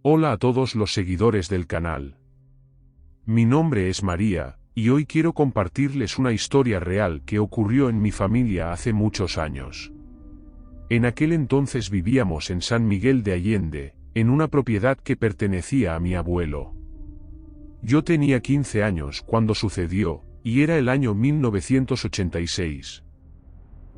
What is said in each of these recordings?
Hola a todos los seguidores del canal. Mi nombre es María, y hoy quiero compartirles una historia real que ocurrió en mi familia hace muchos años. En aquel entonces vivíamos en San Miguel de Allende, en una propiedad que pertenecía a mi abuelo. Yo tenía 15 años cuando sucedió, y era el año 1986.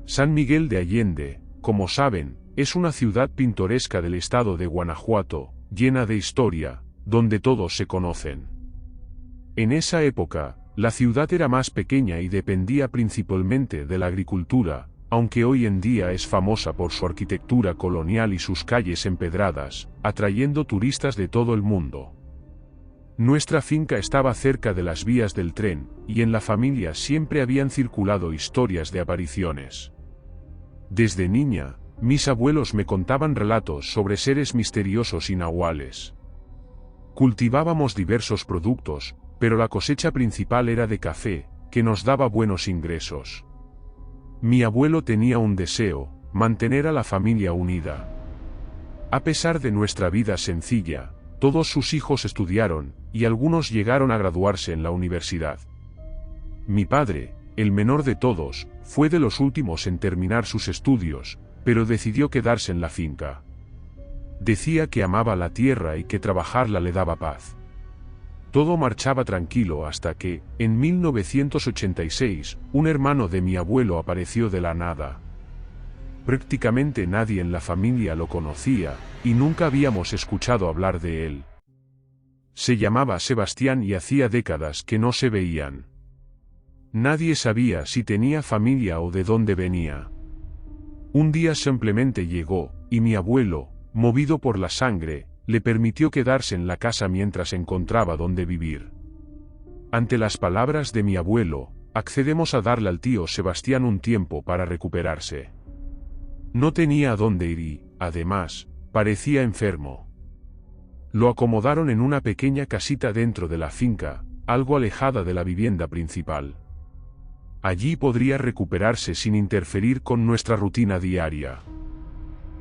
San Miguel de Allende, como saben, es una ciudad pintoresca del estado de Guanajuato, llena de historia, donde todos se conocen. En esa época, la ciudad era más pequeña y dependía principalmente de la agricultura, aunque hoy en día es famosa por su arquitectura colonial y sus calles empedradas, atrayendo turistas de todo el mundo. Nuestra finca estaba cerca de las vías del tren, y en la familia siempre habían circulado historias de apariciones. Desde niña, mis abuelos me contaban relatos sobre seres misteriosos y nahuales. Cultivábamos diversos productos, pero la cosecha principal era de café, que nos daba buenos ingresos. Mi abuelo tenía un deseo: mantener a la familia unida. A pesar de nuestra vida sencilla, todos sus hijos estudiaron, y algunos llegaron a graduarse en la universidad. Mi padre, el menor de todos, fue de los últimos en terminar sus estudios, pero decidió quedarse en la finca. Decía que amaba la tierra y que trabajarla le daba paz. Todo marchaba tranquilo hasta que, en 1986, un hermano de mi abuelo apareció de la nada. Prácticamente nadie en la familia lo conocía, y nunca habíamos escuchado hablar de él. Se llamaba Sebastián y hacía décadas que no se veían. Nadie sabía si tenía familia o de dónde venía. Un día simplemente llegó, y mi abuelo, movido por la sangre, le permitió quedarse en la casa mientras encontraba dónde vivir. Ante las palabras de mi abuelo, accedemos a darle al tío Sebastián un tiempo para recuperarse. No tenía a dónde ir y, además, parecía enfermo. Lo acomodaron en una pequeña casita dentro de la finca, algo alejada de la vivienda principal. Allí podría recuperarse sin interferir con nuestra rutina diaria.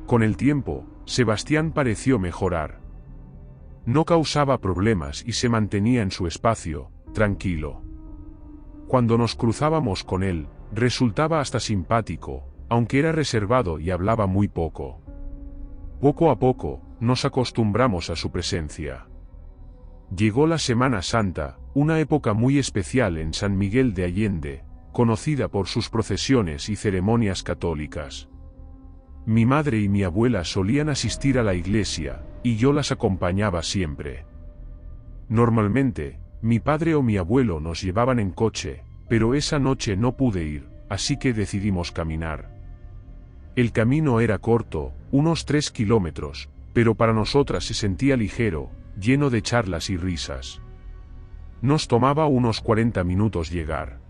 Con el tiempo, Sebastián pareció mejorar. No causaba problemas y se mantenía en su espacio, tranquilo. Cuando nos cruzábamos con él, resultaba hasta simpático, aunque era reservado y hablaba muy poco. Poco a poco, nos acostumbramos a su presencia. Llegó la Semana Santa, una época muy especial en San Miguel de Allende, conocida por sus procesiones y ceremonias católicas. Mi madre y mi abuela solían asistir a la iglesia, y yo las acompañaba siempre. Normalmente, mi padre o mi abuelo nos llevaban en coche, pero esa noche no pude ir, así que decidimos caminar. El camino era corto, unos 3 kilómetros, pero para nosotras se sentía ligero, lleno de charlas y risas. Nos tomaba unos 40 minutos llegar.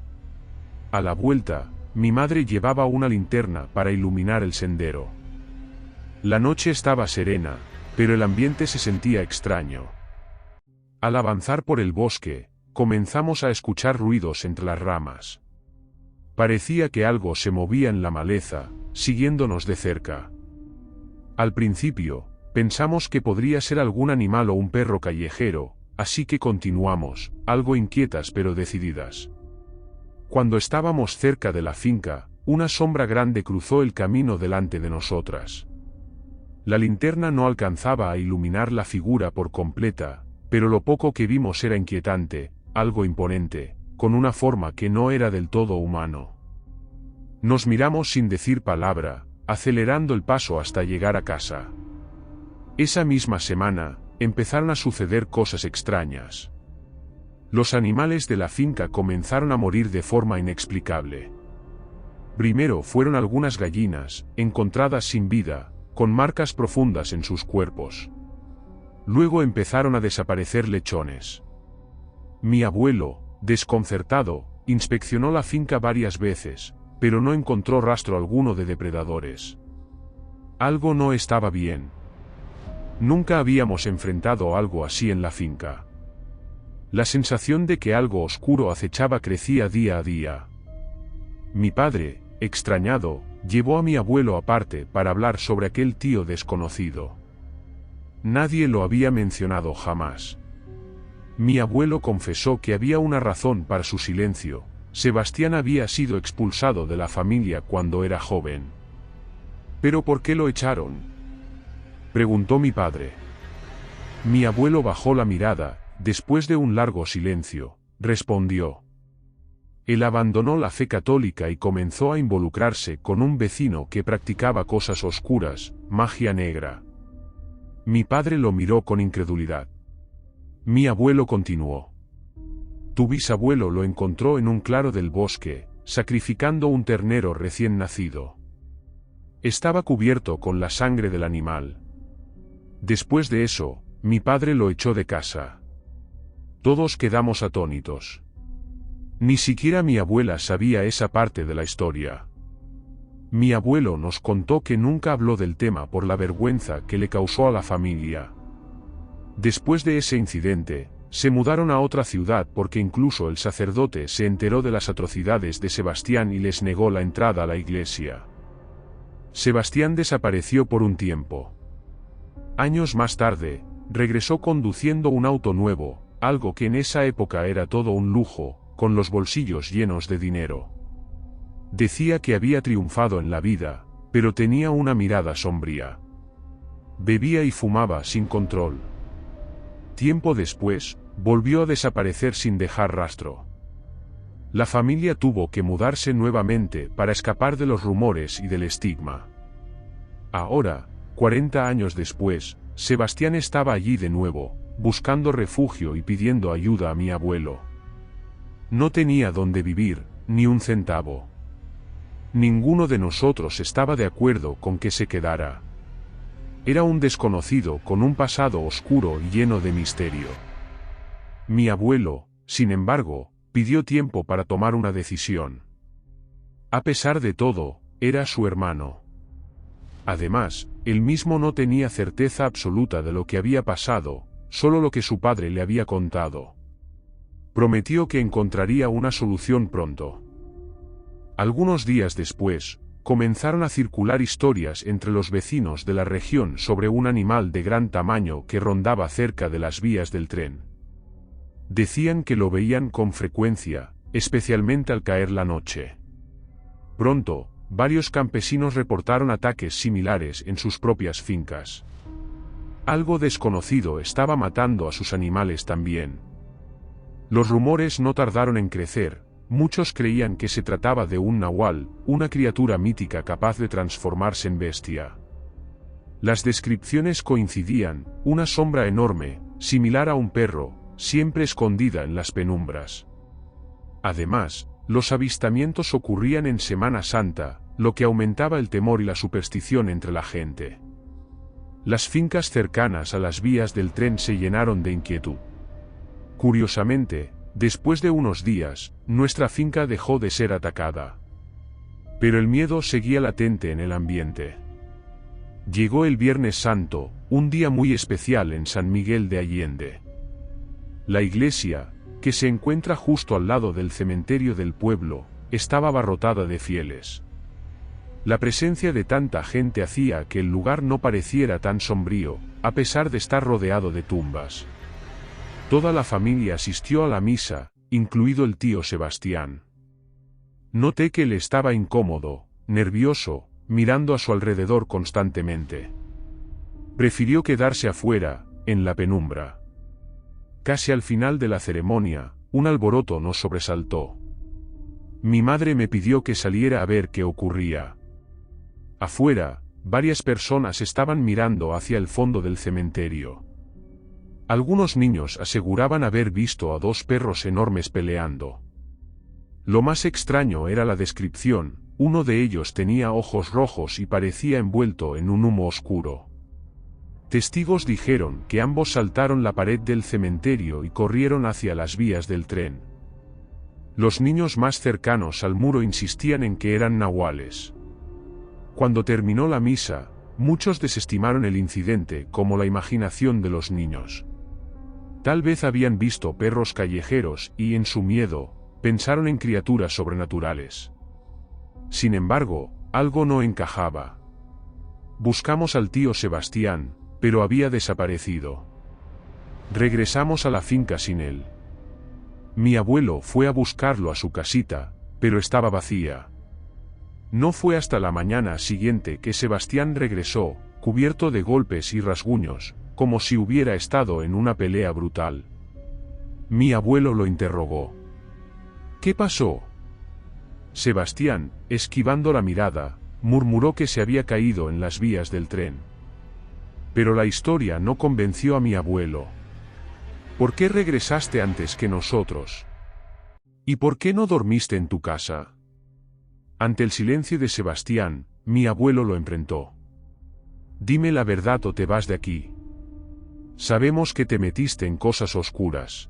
A la vuelta, mi madre llevaba una linterna para iluminar el sendero. La noche estaba serena, pero el ambiente se sentía extraño. Al avanzar por el bosque, comenzamos a escuchar ruidos entre las ramas. Parecía que algo se movía en la maleza, siguiéndonos de cerca. Al principio, pensamos que podría ser algún animal o un perro callejero, así que continuamos, algo inquietas pero decididas. Cuando estábamos cerca de la finca, una sombra grande cruzó el camino delante de nosotras. La linterna no alcanzaba a iluminar la figura por completa, pero lo poco que vimos era inquietante, algo imponente, con una forma que no era del todo humano. Nos miramos sin decir palabra, acelerando el paso hasta llegar a casa. Esa misma semana, empezaron a suceder cosas extrañas. Los animales de la finca comenzaron a morir de forma inexplicable. Primero fueron algunas gallinas, encontradas sin vida, con marcas profundas en sus cuerpos. Luego empezaron a desaparecer lechones. Mi abuelo, desconcertado, inspeccionó la finca varias veces, pero no encontró rastro alguno de depredadores. Algo no estaba bien. Nunca habíamos enfrentado algo así en la finca. La sensación de que algo oscuro acechaba crecía día a día. Mi padre, extrañado, llevó a mi abuelo aparte para hablar sobre aquel tío desconocido. Nadie lo había mencionado jamás. Mi abuelo confesó que había una razón para su silencio. Sebastián había sido expulsado de la familia cuando era joven. ¿Pero por qué lo echaron?, preguntó mi padre. Mi abuelo bajó la mirada, después de un largo silencio, respondió. Él abandonó la fe católica y comenzó a involucrarse con un vecino que practicaba cosas oscuras, magia negra. Mi padre lo miró con incredulidad. Mi abuelo continuó. Tu bisabuelo lo encontró en un claro del bosque, sacrificando un ternero recién nacido. Estaba cubierto con la sangre del animal. Después de eso, mi padre lo echó de casa. Todos quedamos atónitos. Ni siquiera mi abuela sabía esa parte de la historia. Mi abuelo nos contó que nunca habló del tema por la vergüenza que le causó a la familia. Después de ese incidente, se mudaron a otra ciudad porque incluso el sacerdote se enteró de las atrocidades de Sebastián y les negó la entrada a la iglesia. Sebastián desapareció por un tiempo. Años más tarde, regresó conduciendo un auto nuevo, algo que en esa época era todo un lujo, con los bolsillos llenos de dinero. Decía que había triunfado en la vida, pero tenía una mirada sombría. Bebía y fumaba sin control. Tiempo después, volvió a desaparecer sin dejar rastro. La familia tuvo que mudarse nuevamente para escapar de los rumores y del estigma. Ahora, 40 años después, Sebastián estaba allí de nuevo, buscando refugio y pidiendo ayuda a mi abuelo. No tenía dónde vivir, ni un centavo. Ninguno de nosotros estaba de acuerdo con que se quedara. Era un desconocido con un pasado oscuro y lleno de misterio. Mi abuelo, sin embargo, pidió tiempo para tomar una decisión. A pesar de todo, era su hermano. Además, él mismo no tenía certeza absoluta de lo que había pasado, solo lo que su padre le había contado. Prometió que encontraría una solución pronto. Algunos días después, comenzaron a circular historias entre los vecinos de la región sobre un animal de gran tamaño que rondaba cerca de las vías del tren. Decían que lo veían con frecuencia, especialmente al caer la noche. Pronto, varios campesinos reportaron ataques similares en sus propias fincas. Algo desconocido estaba matando a sus animales también. Los rumores no tardaron en crecer. Muchos creían que se trataba de un nahual, una criatura mítica capaz de transformarse en bestia. Las descripciones coincidían: una sombra enorme, similar a un perro, siempre escondida en las penumbras. Además, los avistamientos ocurrían en Semana Santa, lo que aumentaba el temor y la superstición entre la gente. Las fincas cercanas a las vías del tren se llenaron de inquietud. Curiosamente, después de unos días, nuestra finca dejó de ser atacada. Pero el miedo seguía latente en el ambiente. Llegó el Viernes Santo, un día muy especial en San Miguel de Allende. La iglesia, que se encuentra justo al lado del cementerio del pueblo, estaba abarrotada de fieles. La presencia de tanta gente hacía que el lugar no pareciera tan sombrío, a pesar de estar rodeado de tumbas. Toda la familia asistió a la misa, incluido el tío Sebastián. Noté que él estaba incómodo, nervioso, mirando a su alrededor constantemente. Prefirió quedarse afuera, en la penumbra. Casi al final de la ceremonia, un alboroto nos sobresaltó. Mi madre me pidió que saliera a ver qué ocurría. Afuera, varias personas estaban mirando hacia el fondo del cementerio. Algunos niños aseguraban haber visto a dos perros enormes peleando. Lo más extraño era la descripción: uno de ellos tenía ojos rojos y parecía envuelto en un humo oscuro. Testigos dijeron que ambos saltaron la pared del cementerio y corrieron hacia las vías del tren. Los niños más cercanos al muro insistían en que eran nahuales. Cuando terminó la misa, muchos desestimaron el incidente como la imaginación de los niños. Tal vez habían visto perros callejeros y, en su miedo, pensaron en criaturas sobrenaturales. Sin embargo, algo no encajaba. Buscamos al tío Sebastián, pero había desaparecido. Regresamos a la finca sin él. Mi abuelo fue a buscarlo a su casita, pero estaba vacía. No fue hasta la mañana siguiente que Sebastián regresó, cubierto de golpes y rasguños, como si hubiera estado en una pelea brutal. Mi abuelo lo interrogó. ¿Qué pasó? Sebastián, esquivando la mirada, murmuró que se había caído en las vías del tren. Pero la historia no convenció a mi abuelo. ¿Por qué regresaste antes que nosotros? ¿Y por qué no dormiste en tu casa? Ante el silencio de Sebastián, mi abuelo lo enfrentó. Dime la verdad o te vas de aquí. Sabemos que te metiste en cosas oscuras.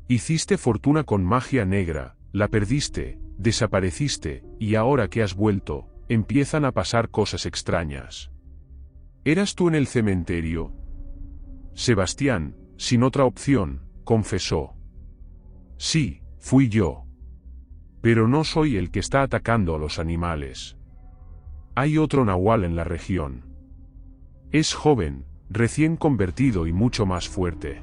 Hiciste fortuna con magia negra, la perdiste, desapareciste, y ahora que has vuelto, empiezan a pasar cosas extrañas. ¿Eras tú en el cementerio? Sebastián, sin otra opción, confesó. Sí, fui yo. Pero no soy el que está atacando a los animales. Hay otro nahual en la región. Es joven, recién convertido y mucho más fuerte.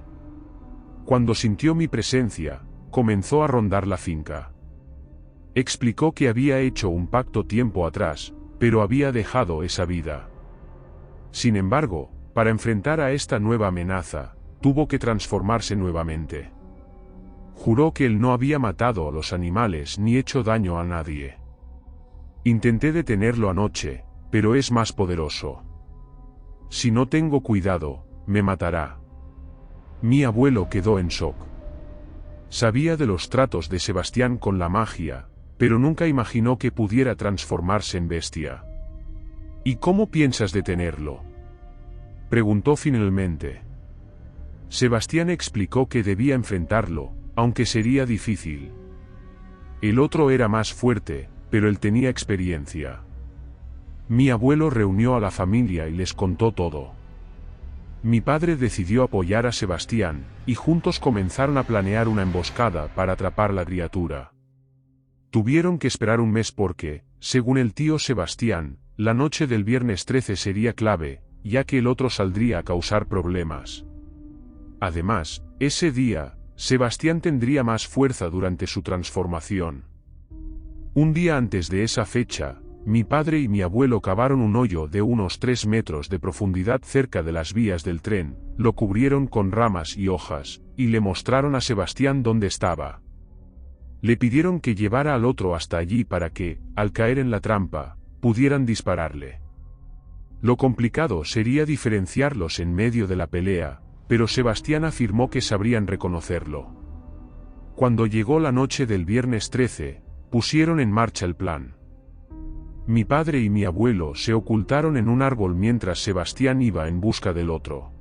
Cuando sintió mi presencia, comenzó a rondar la finca. Explicó que había hecho un pacto tiempo atrás, pero había dejado esa vida. Sin embargo, para enfrentar a esta nueva amenaza, tuvo que transformarse nuevamente. Juró que él no había matado a los animales ni hecho daño a nadie. Intenté detenerlo anoche, pero es más poderoso. Si no tengo cuidado, me matará. Mi abuelo quedó en shock. Sabía de los tratos de Sebastián con la magia, pero nunca imaginó que pudiera transformarse en bestia. ¿Y cómo piensas detenerlo? Preguntó finalmente. Sebastián explicó que debía enfrentarlo, aunque sería difícil. El otro era más fuerte, pero él tenía experiencia. Mi abuelo reunió a la familia y les contó todo. Mi padre decidió apoyar a Sebastián, y juntos comenzaron a planear una emboscada para atrapar la criatura. Tuvieron que esperar un mes porque, según el tío Sebastián, la noche del viernes 13 sería clave, ya que el otro saldría a causar problemas. Además, ese día, Sebastián tendría más fuerza durante su transformación. Un día antes de esa fecha, mi padre y mi abuelo cavaron un hoyo de unos 3 metros de profundidad cerca de las vías del tren, lo cubrieron con ramas y hojas, y le mostraron a Sebastián dónde estaba. Le pidieron que llevara al otro hasta allí para que, al caer en la trampa, pudieran dispararle. Lo complicado sería diferenciarlos en medio de la pelea, pero Sebastián afirmó que sabrían reconocerlo. Cuando llegó la noche del viernes 13, pusieron en marcha el plan. Mi padre y mi abuelo se ocultaron en un árbol mientras Sebastián iba en busca del otro.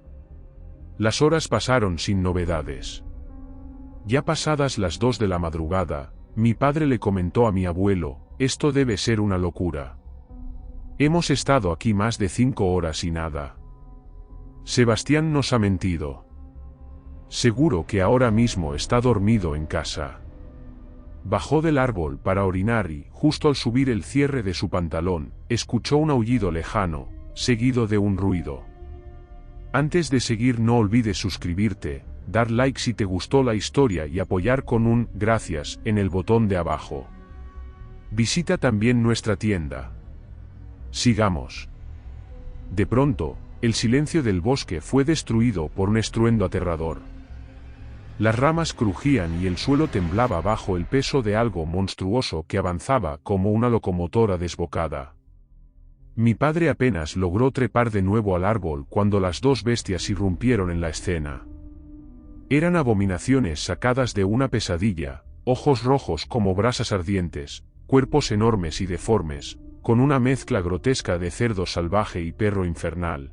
Las horas pasaron sin novedades. Ya pasadas las 2 de la madrugada, mi padre le comentó a mi abuelo, esto debe ser una locura. Hemos estado aquí más de 5 horas y nada. Sebastián nos ha mentido. Seguro que ahora mismo está dormido en casa. Bajó del árbol para orinar y, justo al subir el cierre de su pantalón, escuchó un aullido lejano, seguido de un ruido. Antes de seguir, no olvides suscribirte, dar like si te gustó la historia y apoyar con un gracias en el botón de abajo. Visita también nuestra tienda. Sigamos. De pronto, el silencio del bosque fue destruido por un estruendo aterrador. Las ramas crujían y el suelo temblaba bajo el peso de algo monstruoso que avanzaba como una locomotora desbocada. Mi padre apenas logró trepar de nuevo al árbol cuando las 2 bestias irrumpieron en la escena. Eran abominaciones sacadas de una pesadilla, ojos rojos como brasas ardientes, cuerpos enormes y deformes, con una mezcla grotesca de cerdo salvaje y perro infernal.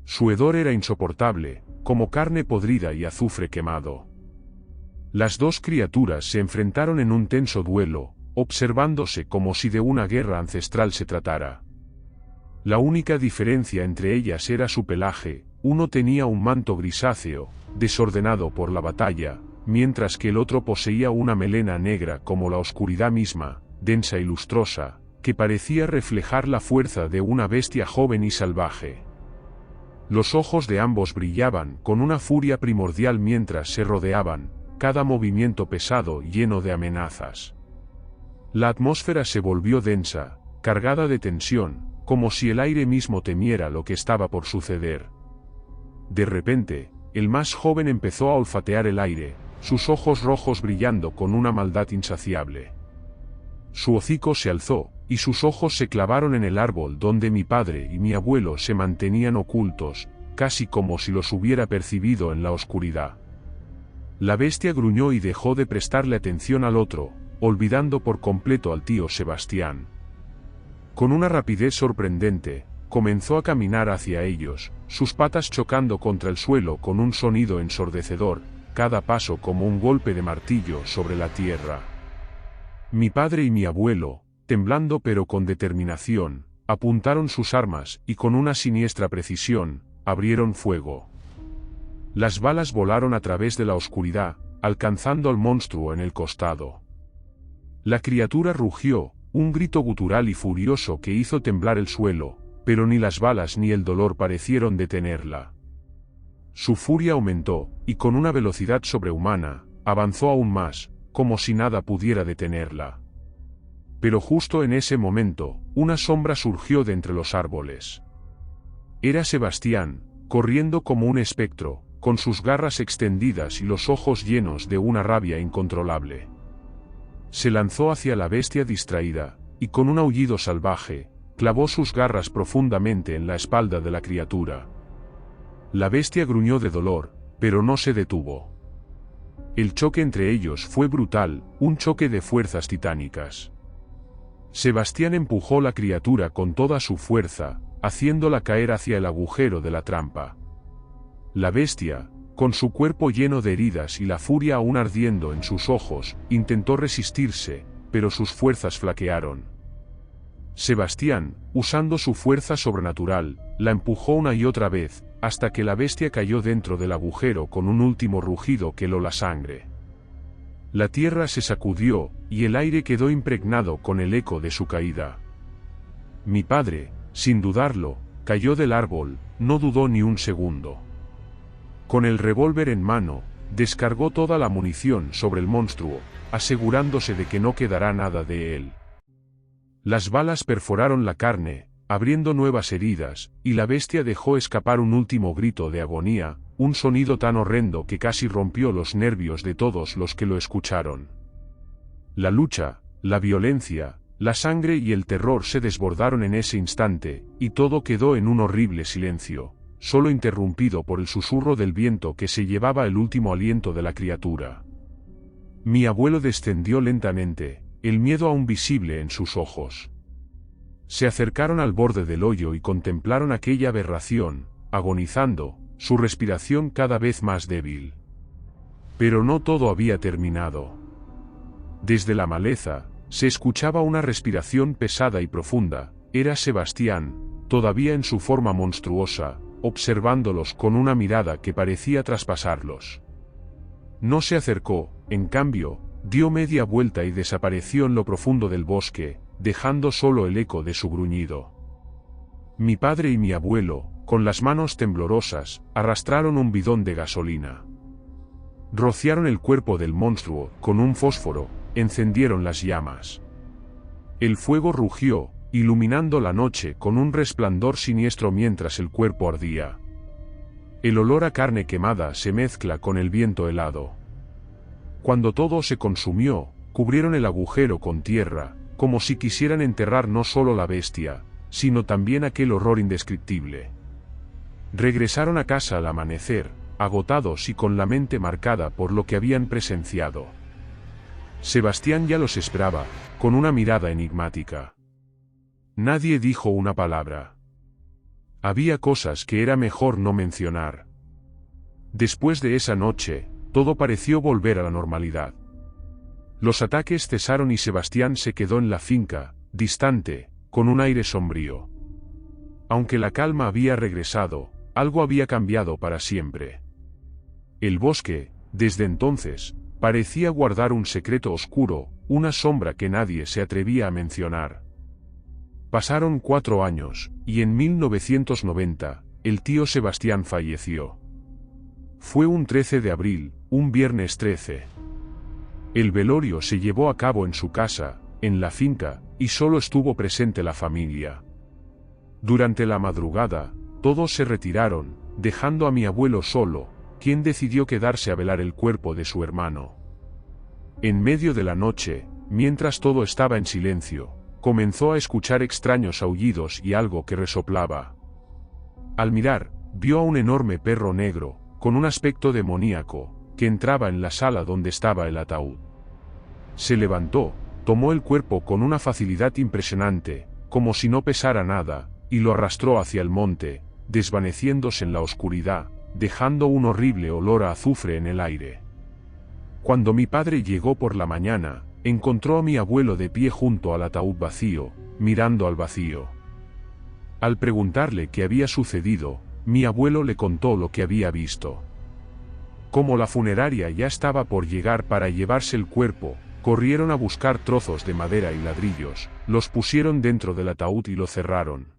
Su hedor era insoportable, como carne podrida y azufre quemado. Las 2 criaturas se enfrentaron en un tenso duelo, observándose como si de una guerra ancestral se tratara. La única diferencia entre ellas era su pelaje, uno tenía un manto grisáceo, desordenado por la batalla, mientras que el otro poseía una melena negra como la oscuridad misma, densa y lustrosa, que parecía reflejar la fuerza de una bestia joven y salvaje. Los ojos de ambos brillaban con una furia primordial mientras se rodeaban, cada movimiento pesado y lleno de amenazas. La atmósfera se volvió densa, cargada de tensión, como si el aire mismo temiera lo que estaba por suceder. De repente, el más joven empezó a olfatear el aire, sus ojos rojos brillando con una maldad insaciable. Su hocico se alzó, y sus ojos se clavaron en el árbol donde mi padre y mi abuelo se mantenían ocultos, casi como si los hubiera percibido en la oscuridad. La bestia gruñó y dejó de prestarle atención al otro, olvidando por completo al tío Sebastián. Con una rapidez sorprendente, comenzó a caminar hacia ellos, sus patas chocando contra el suelo con un sonido ensordecedor, cada paso como un golpe de martillo sobre la tierra. Mi padre y mi abuelo, temblando pero con determinación, apuntaron sus armas y con una siniestra precisión, abrieron fuego. Las balas volaron a través de la oscuridad, alcanzando al monstruo en el costado. La criatura rugió, un grito gutural y furioso que hizo temblar el suelo, pero ni las balas ni el dolor parecieron detenerla. Su furia aumentó, y con una velocidad sobrehumana, avanzó aún más, como si nada pudiera detenerla. Pero justo en ese momento, una sombra surgió de entre los árboles. Era Sebastián, corriendo como un espectro, con sus garras extendidas y los ojos llenos de una rabia incontrolable. Se lanzó hacia la bestia distraída, y con un aullido salvaje, clavó sus garras profundamente en la espalda de la criatura. La bestia gruñó de dolor, pero no se detuvo. El choque entre ellos fue brutal, un choque de fuerzas titánicas. Sebastián empujó la criatura con toda su fuerza, haciéndola caer hacia el agujero de la trampa. La bestia, con su cuerpo lleno de heridas y la furia aún ardiendo en sus ojos, intentó resistirse, pero sus fuerzas flaquearon. Sebastián, usando su fuerza sobrenatural, la empujó una y otra vez, hasta que la bestia cayó dentro del agujero con un último rugido que heló la sangre. La tierra se sacudió, y el aire quedó impregnado con el eco de su caída. Mi padre, sin dudarlo, cayó del árbol, no dudó ni un segundo. Con el revólver en mano, descargó toda la munición sobre el monstruo, asegurándose de que no quedará nada de él. Las balas perforaron la carne, abriendo nuevas heridas, y la bestia dejó escapar un último grito de agonía, un sonido tan horrendo que casi rompió los nervios de todos los que lo escucharon. La lucha, la violencia, la sangre y el terror se desbordaron en ese instante, y todo quedó en un horrible silencio, solo interrumpido por el susurro del viento que se llevaba el último aliento de la criatura. Mi abuelo descendió lentamente, el miedo aún visible en sus ojos. Se acercaron al borde del hoyo y contemplaron aquella aberración, agonizando, su respiración cada vez más débil. Pero no todo había terminado. Desde la maleza, se escuchaba una respiración pesada y profunda. Era Sebastián, todavía en su forma monstruosa, observándolos con una mirada que parecía traspasarlos. No se acercó, en cambio, dio media vuelta y desapareció en lo profundo del bosque, dejando solo el eco de su gruñido. Mi padre y mi abuelo, con las manos temblorosas, arrastraron un bidón de gasolina. Rociaron el cuerpo del monstruo con un fósforo, encendieron las llamas. El fuego rugió, iluminando la noche con un resplandor siniestro mientras el cuerpo ardía. El olor a carne quemada se mezcla con el viento helado. Cuando todo se consumió, cubrieron el agujero con tierra, como si quisieran enterrar no solo la bestia, sino también aquel horror indescriptible. Regresaron a casa al amanecer, agotados y con la mente marcada por lo que habían presenciado. Sebastián ya los esperaba, con una mirada enigmática. Nadie dijo una palabra. Había cosas que era mejor no mencionar. Después de esa noche, todo pareció volver a la normalidad. Los ataques cesaron y Sebastián se quedó en la finca, distante, con un aire sombrío. Aunque la calma había regresado, algo había cambiado para siempre. El bosque, desde entonces, parecía guardar un secreto oscuro, una sombra que nadie se atrevía a mencionar. Pasaron 4 años, y en 1990, el tío Sebastián falleció. Fue un 13 de abril, un viernes 13. El velorio se llevó a cabo en su casa, en la finca, y solo estuvo presente la familia. Durante la madrugada, todos se retiraron, dejando a mi abuelo solo, quien decidió quedarse a velar el cuerpo de su hermano. En medio de la noche, mientras todo estaba en silencio, comenzó a escuchar extraños aullidos y algo que resoplaba. Al mirar, vio a un enorme perro negro, con un aspecto demoníaco, que entraba en la sala donde estaba el ataúd. Se levantó, tomó el cuerpo con una facilidad impresionante, como si no pesara nada, y lo arrastró hacia el monte, desvaneciéndose en la oscuridad, dejando un horrible olor a azufre en el aire. Cuando mi padre llegó por la mañana, encontró a mi abuelo de pie junto al ataúd vacío, mirando al vacío. Al preguntarle qué había sucedido, mi abuelo le contó lo que había visto. Como la funeraria ya estaba por llegar para llevarse el cuerpo, corrieron a buscar trozos de madera y ladrillos, los pusieron dentro del ataúd y lo cerraron.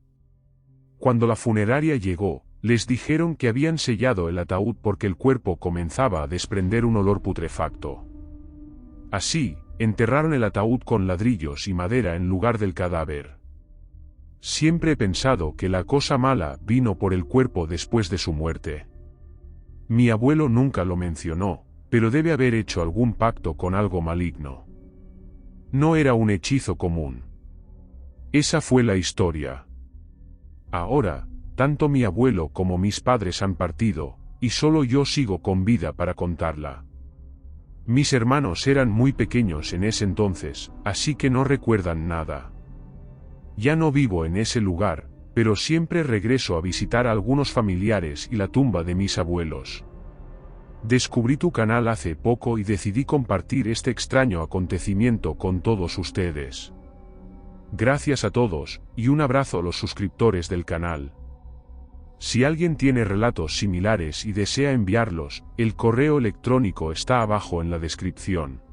Cuando la funeraria llegó, les dijeron que habían sellado el ataúd porque el cuerpo comenzaba a desprender un olor putrefacto. Así, enterraron el ataúd con ladrillos y madera en lugar del cadáver. Siempre he pensado que la cosa mala vino por el cuerpo después de su muerte. Mi abuelo nunca lo mencionó, pero debe haber hecho algún pacto con algo maligno. No era un hechizo común. Esa fue la historia. Ahora, tanto mi abuelo como mis padres han partido, y solo yo sigo con vida para contarla. Mis hermanos eran muy pequeños en ese entonces, así que no recuerdan nada. Ya no vivo en ese lugar, pero siempre regreso a visitar a algunos familiares y la tumba de mis abuelos. Descubrí tu canal hace poco y decidí compartir este extraño acontecimiento con todos ustedes. Gracias a todos, y un abrazo a los suscriptores del canal. Si alguien tiene relatos similares y desea enviarlos, el correo electrónico está abajo en la descripción.